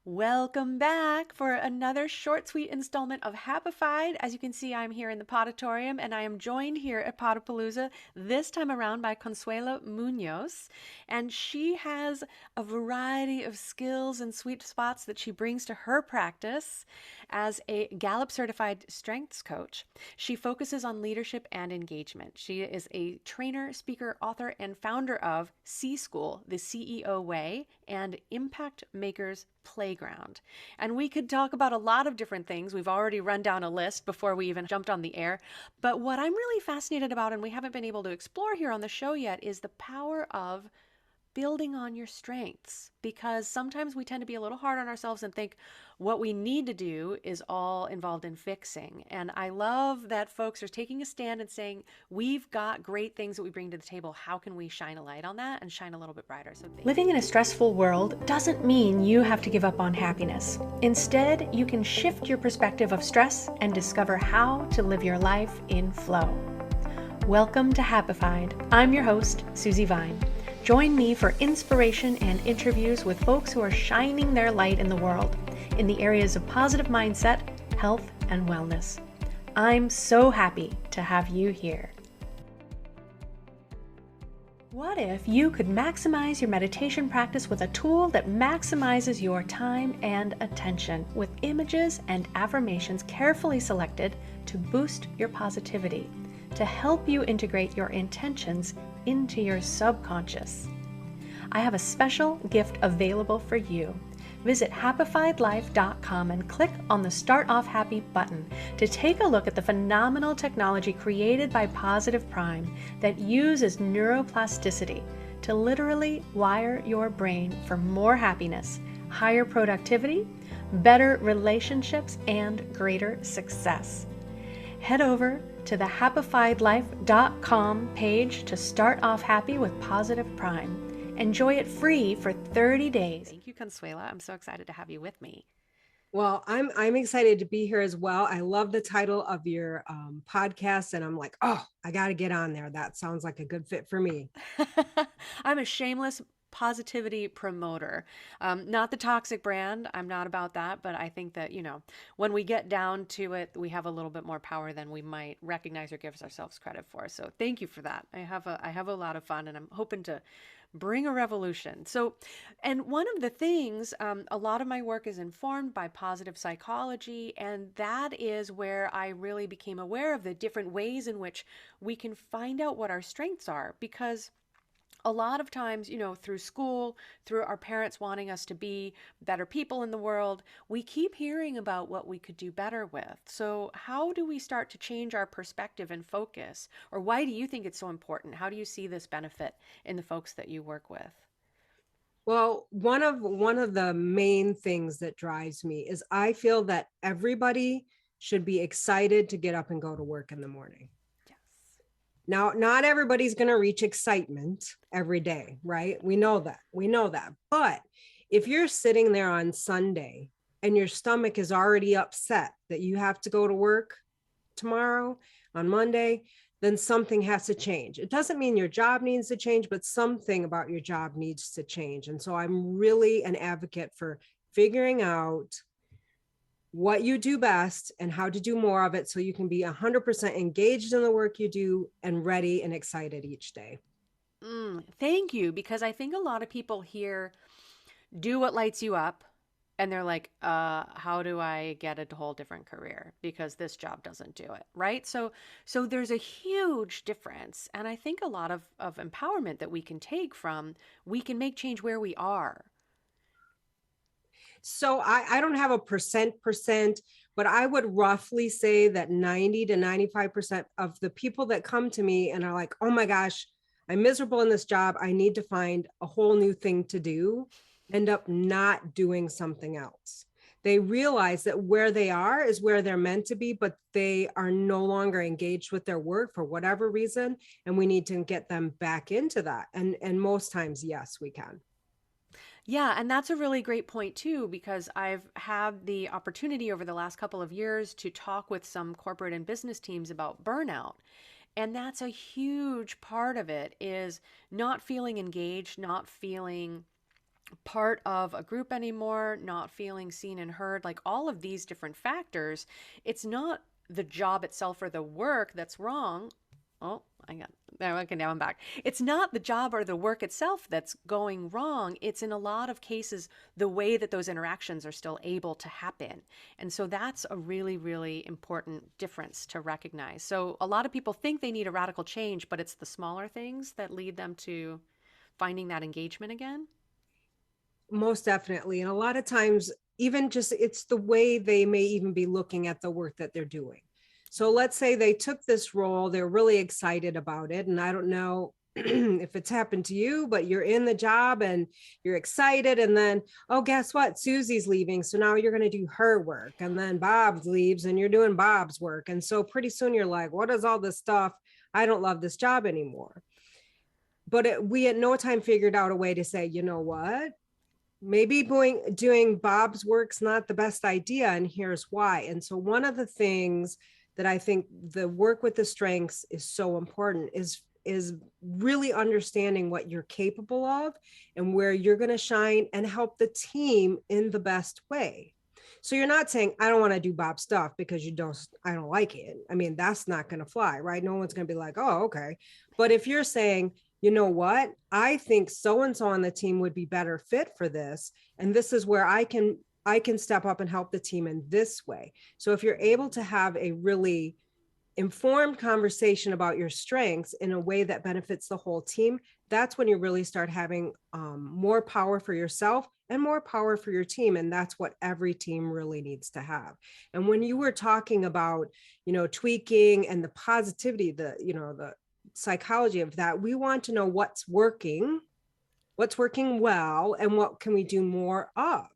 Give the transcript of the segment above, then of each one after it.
Welcome back for another short, sweet installment of Happified. As you can see, I'm here in the Podatorium, and I am joined here at Podapalooza this time around by Consuela Muñoz. And she has a variety of skills and sweet spots that she brings to her practice as a Gallup certified strengths coach. She focuses on leadership and engagement. She is a trainer, speaker, author, and founder of C School, the CEO Way, and Impact Makers Playground. And we could talk about a lot of different things. We've already run down a list before we even jumped on the air. But what I'm really fascinated about, and we haven't been able to explore here on the show yet, is the power of building on your strengths, because sometimes we tend to be a little hard on ourselves and think what we need to do is all involved in fixing. And I love that folks are taking a stand and saying, we've got great things that we bring to the table. How can we shine a light on that and shine a little bit brighter? So living in a stressful world doesn't mean you have to give up on happiness. Instead, you can shift your perspective of stress and discover how to live your life in flow. Welcome to Happified. I'm your host, Susie Vine. Join me for inspiration and interviews with folks who are shining their light in the world in the areas of positive mindset, health, and wellness. I'm so happy to have you here. What if you could maximize your meditation practice with a tool that maximizes your time and attention with images and affirmations carefully selected to boost your positivity, to help you integrate your intentions into your subconscious? I have a special gift available for you. Visit happifiedlife.com and click on the Start Off Happy button to take a look at the phenomenal technology created by Positive Prime that uses neuroplasticity to literally wire your brain for more happiness, higher productivity, better relationships, and greater success. Head over to the happifiedlife.com page to start off happy with Positive Prime. Enjoy it free for 30 days. Thank you, Consuela. I'm so excited to have you with me. Well, I'm excited to be here as well. I love the title of your podcast, and I'm like, oh, I got to get on there. That sounds like a good fit for me. I'm a shameless positivity promoter. Not the toxic brand. I'm not about that, but I think that, when we get down to it, we have a little bit more power than we might recognize or give ourselves credit for. So thank you for that. I have a lot of fun, and I'm hoping to bring a revolution. So, and one of the things, a lot of my work is informed by positive psychology, and that is where I really became aware of the different ways in which we can find out what our strengths are. Because a lot of times, through school, through our parents wanting us to be better people in the world, we keep hearing about what we could do better with. So, how do we start to change our perspective and focus? Or why do you think it's so important? How do you see this benefit in the folks that you work with? Well, one of the main things that drives me is I feel that everybody should be excited to get up and go to work in the morning. Yes. Now, not everybody's going to reach excitement every day, right? We know that. We know that. But if you're sitting there on Sunday and your stomach is already upset that you have to go to work tomorrow on Monday, then something has to change. It doesn't mean your job needs to change, but something about your job needs to change. And so I'm really an advocate for figuring out what you do best and how to do more of it so you can be 100% engaged in the work you do and ready and excited each day. Thank you, because I think a lot of people here do what lights you up, and they're like, how do I get a whole different career because this job doesn't do it, right? So there's a huge difference, and I think a lot of empowerment that we can take from, we can make change where we are. So I don't have a percent, but I would roughly say that 90 to 95% of the people that come to me and are like, oh my gosh, I'm miserable in this job, I need to find a whole new thing to do, end up not doing something else. They realize that where they are is where they're meant to be, but they are no longer engaged with their work for whatever reason. And we need to get them back into that. And most times, yes, we can. Yeah, and that's a really great point too, because I've had the opportunity over the last couple of years to talk with some corporate and business teams about burnout. And that's a huge part of it, is not feeling engaged, not feeling part of a group anymore, not feeling seen and heard, like all of these different factors. It's not the job itself or the work that's wrong. Oh, I got there. Okay, now I'm back. It's not the job or the work itself that's going wrong. It's in a lot of cases the way that those interactions are still able to happen. And so that's a really, really important difference to recognize. So a lot of people think they need a radical change, but it's the smaller things that lead them to finding that engagement again. Most definitely. And a lot of times, even just it's the way they may even be looking at the work that they're doing. So let's say they took this role, they're really excited about it. And I don't know if it's happened to you, but you're in the job and you're excited. And then, oh, guess what? Susie's leaving. So now you're going to do her work. And then Bob leaves and you're doing Bob's work. And so pretty soon you're like, what is all this stuff? I don't love this job anymore. But we at no time figured out a way to say, you know what? Maybe doing Bob's work's not the best idea, and here's why. And so one of the things that I think the work with the strengths is so important is really understanding what you're capable of and where you're going to shine and help the team in the best way. So you're not saying, I don't want to do Bob's stuff because I don't like it. I mean, that's not going to fly, right? No one's going to be like, oh, okay. But if you're saying, you know what, I think so-and-so on the team would be better fit for this. And this is where I can step up and help the team in this way. So if you're able to have a really informed conversation about your strengths in a way that benefits the whole team, that's when you really start having more power for yourself and more power for your team. And that's what every team really needs to have. And when you were talking about, tweaking and the positivity, the psychology of that, we want to know what's working well, and what can we do more of.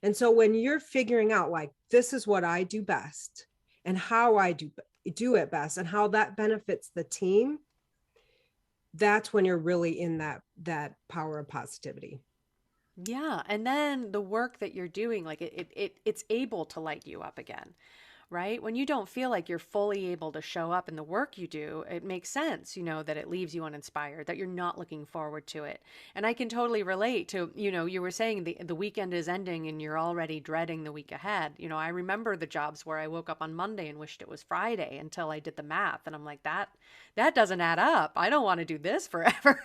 And so when you're figuring out, like, this is what I do best and how I do it best and how that benefits the team, that's when you're really in that power of positivity. Yeah, and then the work that you're doing, like it's able to light you up again, right? When you don't feel like you're fully able to show up in the work you do, it makes sense, that it leaves you uninspired, that you're not looking forward to it. And I can totally relate to, you were saying the weekend is ending and you're already dreading the week ahead. I remember the jobs where I woke up on Monday and wished it was Friday until I did the math. And I'm like, that doesn't add up. I don't want to do this forever.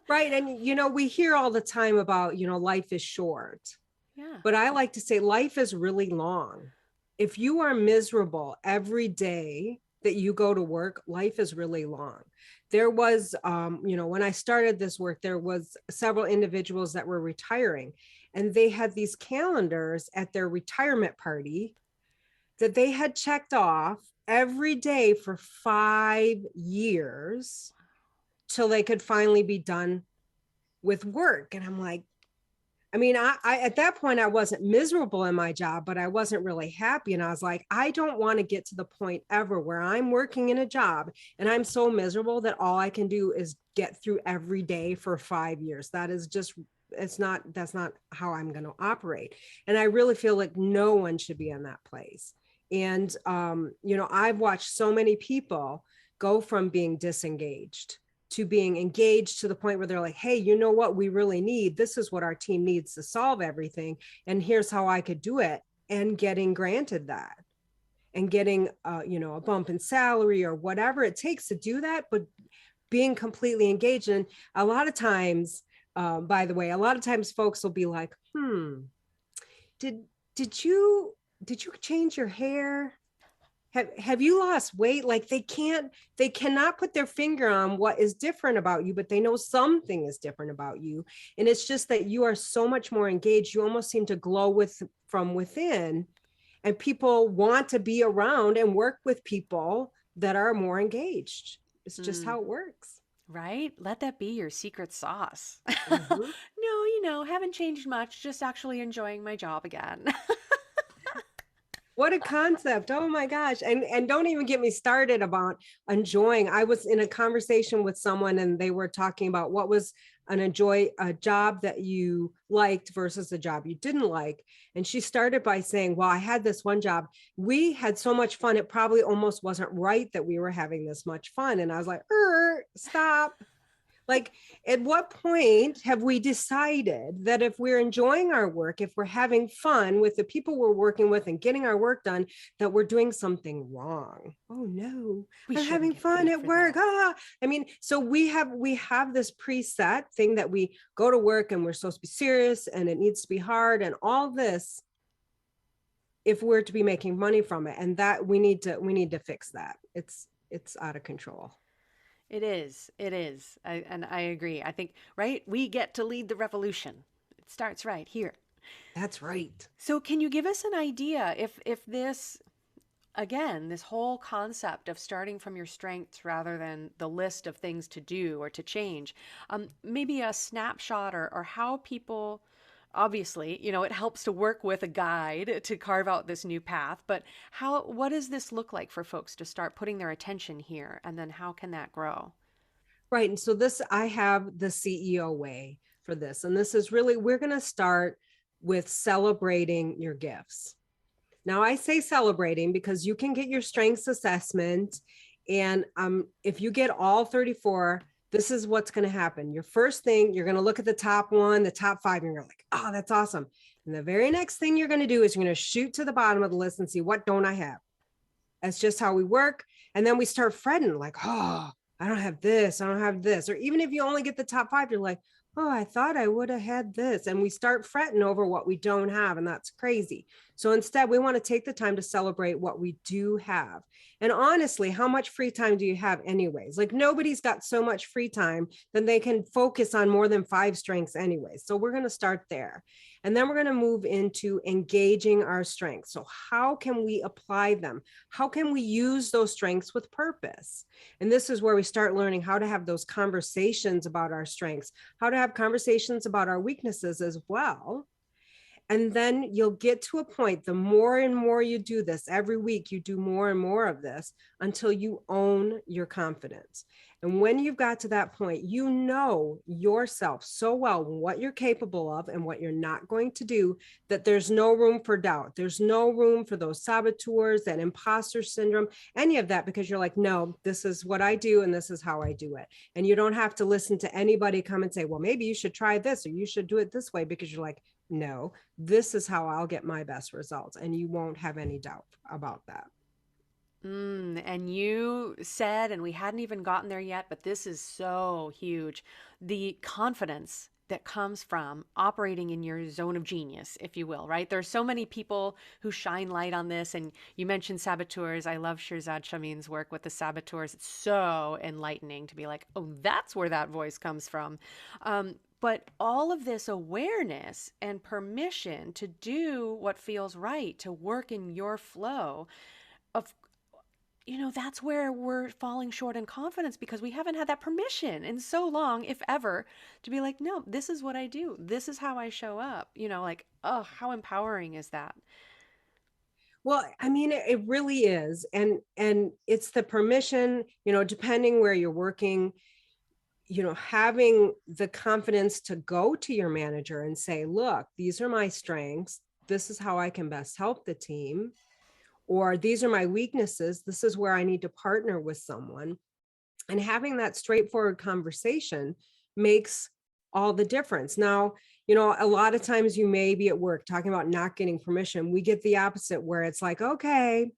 Right. And, we hear all the time about, life is short. Yeah. But I like to say life is really long. If you are miserable every day that you go to work, life is really long. There was, when I started this work, there was several individuals that were retiring, and they had these calendars at their retirement party that they had checked off every day for 5 years till they could finally be done with work. And I'm like, I mean, I at that point, I wasn't miserable in my job, but I wasn't really happy. And I was like, I don't want to get to the point ever where I'm working in a job and I'm so miserable that all I can do is get through every day for 5 years. That's not how I'm going to operate. And I really feel like no one should be in that place. And, I've watched so many people go from being disengaged to being engaged to the point where they're like, hey, you know what we really need? This is what our team needs to solve everything. And here's how I could do it. And getting granted that and getting, a bump in salary or whatever it takes to do that, but being completely engaged. And a lot of times, by the way, folks will be like, did you change your hair? Have you lost weight? Like they cannot put their finger on what is different about you, but they know something is different about you. And it's just that you are so much more engaged. You almost seem to glow from within, and people want to be around and work with people that are more engaged. It's just how it works. Right? Let that be your secret sauce. Mm-hmm. No, haven't changed much, just actually enjoying my job again. What a concept. Oh my gosh. And don't even get me started about enjoying. I was in a conversation with someone and they were talking about what was a job that you liked versus a job you didn't like. And she started by saying, well, I had this one job. We had so much fun. It probably almost wasn't right that we were having this much fun. And I was like, stop. Like, at what point have we decided that if we're enjoying our work, if we're having fun with the people we're working with and getting our work done, that we're doing something wrong? Oh no, We I'm shouldn't having get fun paid at for work. that. Ah, I mean, so we have this preset thing that we go to work and we're supposed to be serious and it needs to be hard and all this if we're to be making money from it. And that we need to fix that. It's out of control. It is. It is. And I agree. I think, right? We get to lead the revolution. It starts right here. That's right. So can you give us an idea if this again, this whole concept of starting from your strengths rather than the list of things to do or to change, maybe a snapshot or how people, obviously, it helps to work with a guide to carve out this new path, but what does this look like for folks to start putting their attention here? And then how can that grow? Right. And so I have the CEO way for this. And this is really, we're going to start with celebrating your gifts. Now, I say celebrating because you can get your strengths assessment. And if you get all 34, this is what's going to happen. Your first thing, you're going to look at the top one, the top five, and you're like, oh, that's awesome. And the very next thing you're going to do is you're going to shoot to the bottom of the list and see, what don't I have? That's just how we work. And then we start fretting like, oh, I don't have this. I don't have this. Or even if you only get the top five, you're like, oh, I thought I would have had this. And we start fretting over what we don't have. And that's crazy. So instead, we want to take the time to celebrate what we do have. And honestly, how much free time do you have anyways? Like nobody's got so much free time that they can focus on more than 5 strengths anyways. So we're going to start there. And then we're going to move into engaging our strengths. So how can we apply them? How can we use those strengths with purpose? And this is where we start learning how to have those conversations about our strengths, how to have conversations about our weaknesses as well. And then you'll get to a point, the more and more you do this, every week you do more and more of this until you own your confidence. And when you've got to that point, you know yourself so well, what you're capable of and what you're not going to do, that there's no room for doubt. There's no room for those saboteurs, that imposter syndrome, any of that, because you're like, no, this is what I do and this is how I do it. And you don't have to listen to anybody come and say, well, maybe you should try this or you should do it this way, because you're like, no, this is how I'll get my best results. And you won't have any doubt about that. And you said, and we hadn't even gotten there yet, but this is so huge, the confidence that comes from operating in your zone of genius, if you will, right? There's so many people who shine light on this. And you mentioned saboteurs. I love Shirzad Shamin's work with the saboteurs. It's so enlightening to be like, oh, that's where that voice comes from. But all of this awareness and permission to do what feels right, to work in your flow, of that's where we're falling short in confidence because we haven't had that permission in so long, if ever, to be like, no, this is what I do. This is how I show up. Like, oh, how empowering is that? Well, I mean, it really is. And it's the permission, depending where you're working, having the confidence to go to your manager and say, look, these are my strengths. This is how I can best help the team. Or these are my weaknesses. This is where I need to partner with someone. And having that straightforward conversation makes all the difference. Now, a lot of times you may be at work talking about not getting permission. We get the opposite where it's like, okay,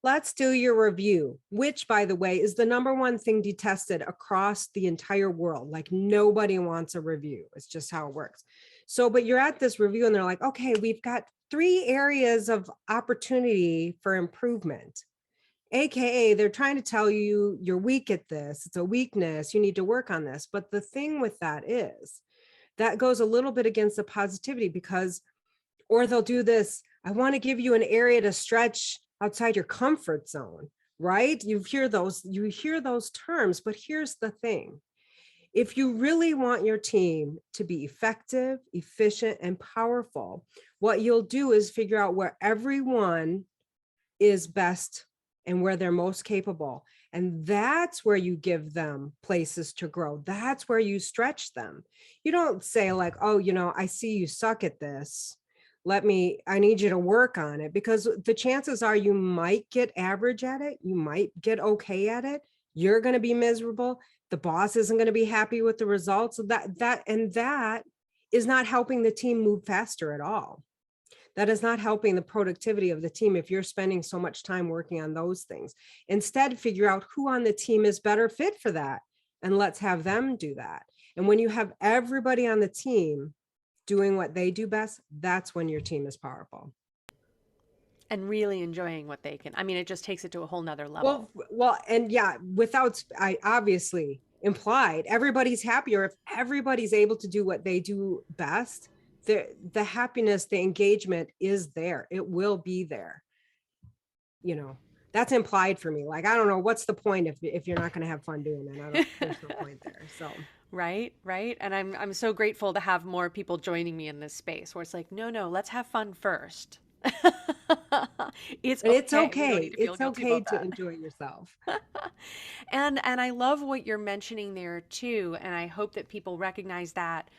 let's do your review, which, by the way, is the number one thing detested across the entire world. Like nobody wants a review. It's just how it works. So, but you're at this review and they're like, okay, we've got 3 areas of opportunity for improvement. AKA, they're trying to tell you you're weak at this. It's a weakness. You need to work on this. But the thing with that is that goes a little bit against the positivity because, or they'll do this. I want to give you an area to stretch outside your comfort zone, right? You hear those terms, but here's the thing. If you really want your team to be effective, efficient, and powerful, what you'll do is figure out where everyone is best and where they're most capable. And that's where you give them places to grow. That's where you stretch them. You don't say like, oh, I see you suck at this. I need you to work on it, because the chances are you might get average at it. You might get okay at it. You're going to be miserable. the boss isn't going to be happy with the results of that is not helping the team move faster at all. That is not helping the productivity of the team if you're spending so much time working on those things. Instead, figure out who on the team is better fit for that, and let's have them do that. And when you have everybody on the team doing what they do best, that's when your team is powerful. And really enjoying what they can. I mean, it just takes it to a whole nother level. Well, and yeah, I obviously implied everybody's happier if everybody's able to do what they do best. The happiness, the engagement is there. It will be there. You know, that's implied for me. Like, I don't know, what's the point if you're not going to have fun doing it? There's no point there. So. Right. And I'm so grateful to have more people joining me in this space where it's like, no, let's have fun first. It's okay. It's okay to enjoy yourself. And I love what you're mentioning there too. And I hope that people recognize that.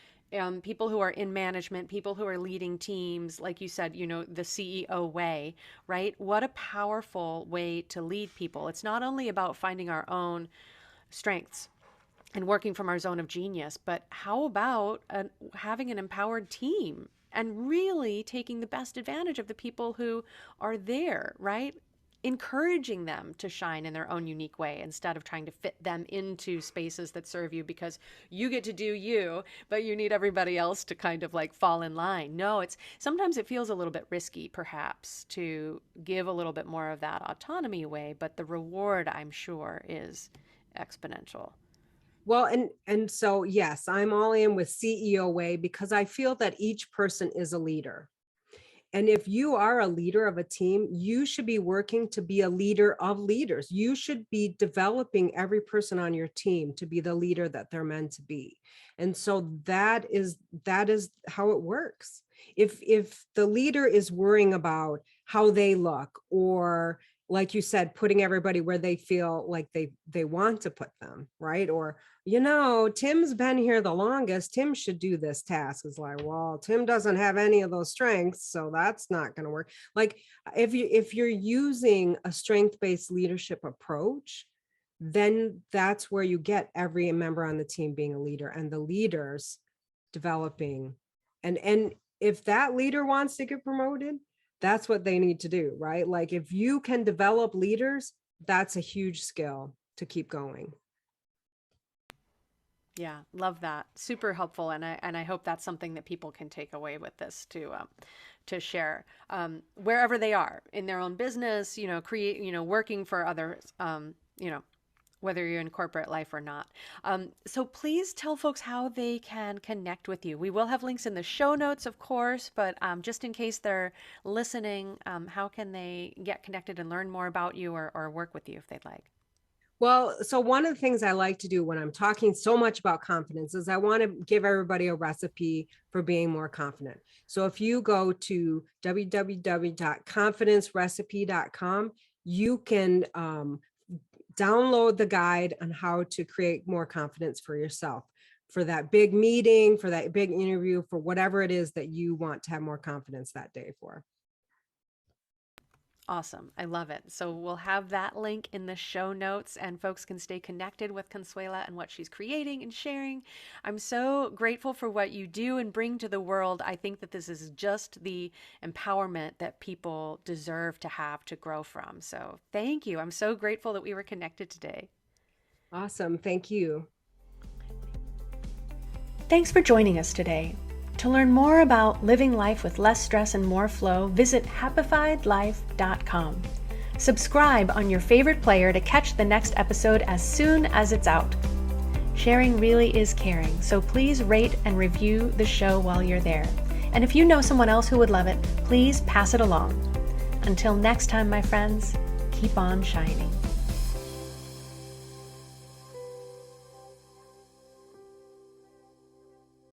People who are in management, people who are leading teams, like you said, you know, the CEO way, right? What a powerful way to lead people. It's not only about finding our own strengths and working from our zone of genius, but how about having an empowered team and really taking the best advantage of the people who are there, right? Encouraging them to shine in their own unique way instead of trying to fit them into spaces that serve you because you get to do you, but you need everybody else to kind of like fall in line. No, sometimes it feels a little bit risky perhaps to give a little bit more of that autonomy away, but the reward, I'm sure, is exponential. Well, and so, yes, I'm all in with CEO way because I feel that each person is a leader. And if you are a leader of a team, you should be working to be a leader of leaders. You should be developing every person on your team to be the leader that they're meant to be. And so that is how it works. If the leader is worrying about how they look, or like you said, putting everybody where they feel like they want to put them, right? Or, you know, Tim's been here the longest, Tim should do this task. It's like, well, Tim doesn't have any of those strengths, so that's not going to work. Like, if you're using a strength-based leadership approach, then that's where you get every member on the team being a leader and the leaders developing. And if that leader wants to get promoted, that's what they need to do, right? Like, if you can develop leaders, that's a huge skill to keep going. Yeah, love that. Super helpful, and I hope that's something that people can take away with this to share wherever they are in their own business. You know, working for others. You know, whether you're in corporate life or not. So please tell folks how they can connect with you. We will have links in the show notes, of course, but just in case they're listening, how can they get connected and learn more about you or work with you if they'd like? Well, so one of the things I like to do when I'm talking so much about confidence is I want to give everybody a recipe for being more confident. So if you go to www.confidencerecipe.com, you can download the guide on how to create more confidence for yourself, for that big meeting, for that big interview, for whatever it is that you want to have more confidence that day for. Awesome. I love it. So we'll have that link in the show notes and folks can stay connected with Consuela and what she's creating and sharing. I'm so grateful for what you do and bring to the world. I think that this is just the empowerment that people deserve to have to grow from. So thank you. I'm so grateful that we were connected today. Awesome. Thank you. Thanks for joining us today. To learn more about living life with less stress and more flow, visit happifiedlife.com. Subscribe on your favorite player to catch the next episode as soon as it's out. Sharing really is caring, so please rate and review the show while you're there. And if you know someone else who would love it, please pass it along. Until next time, my friends, keep on shining.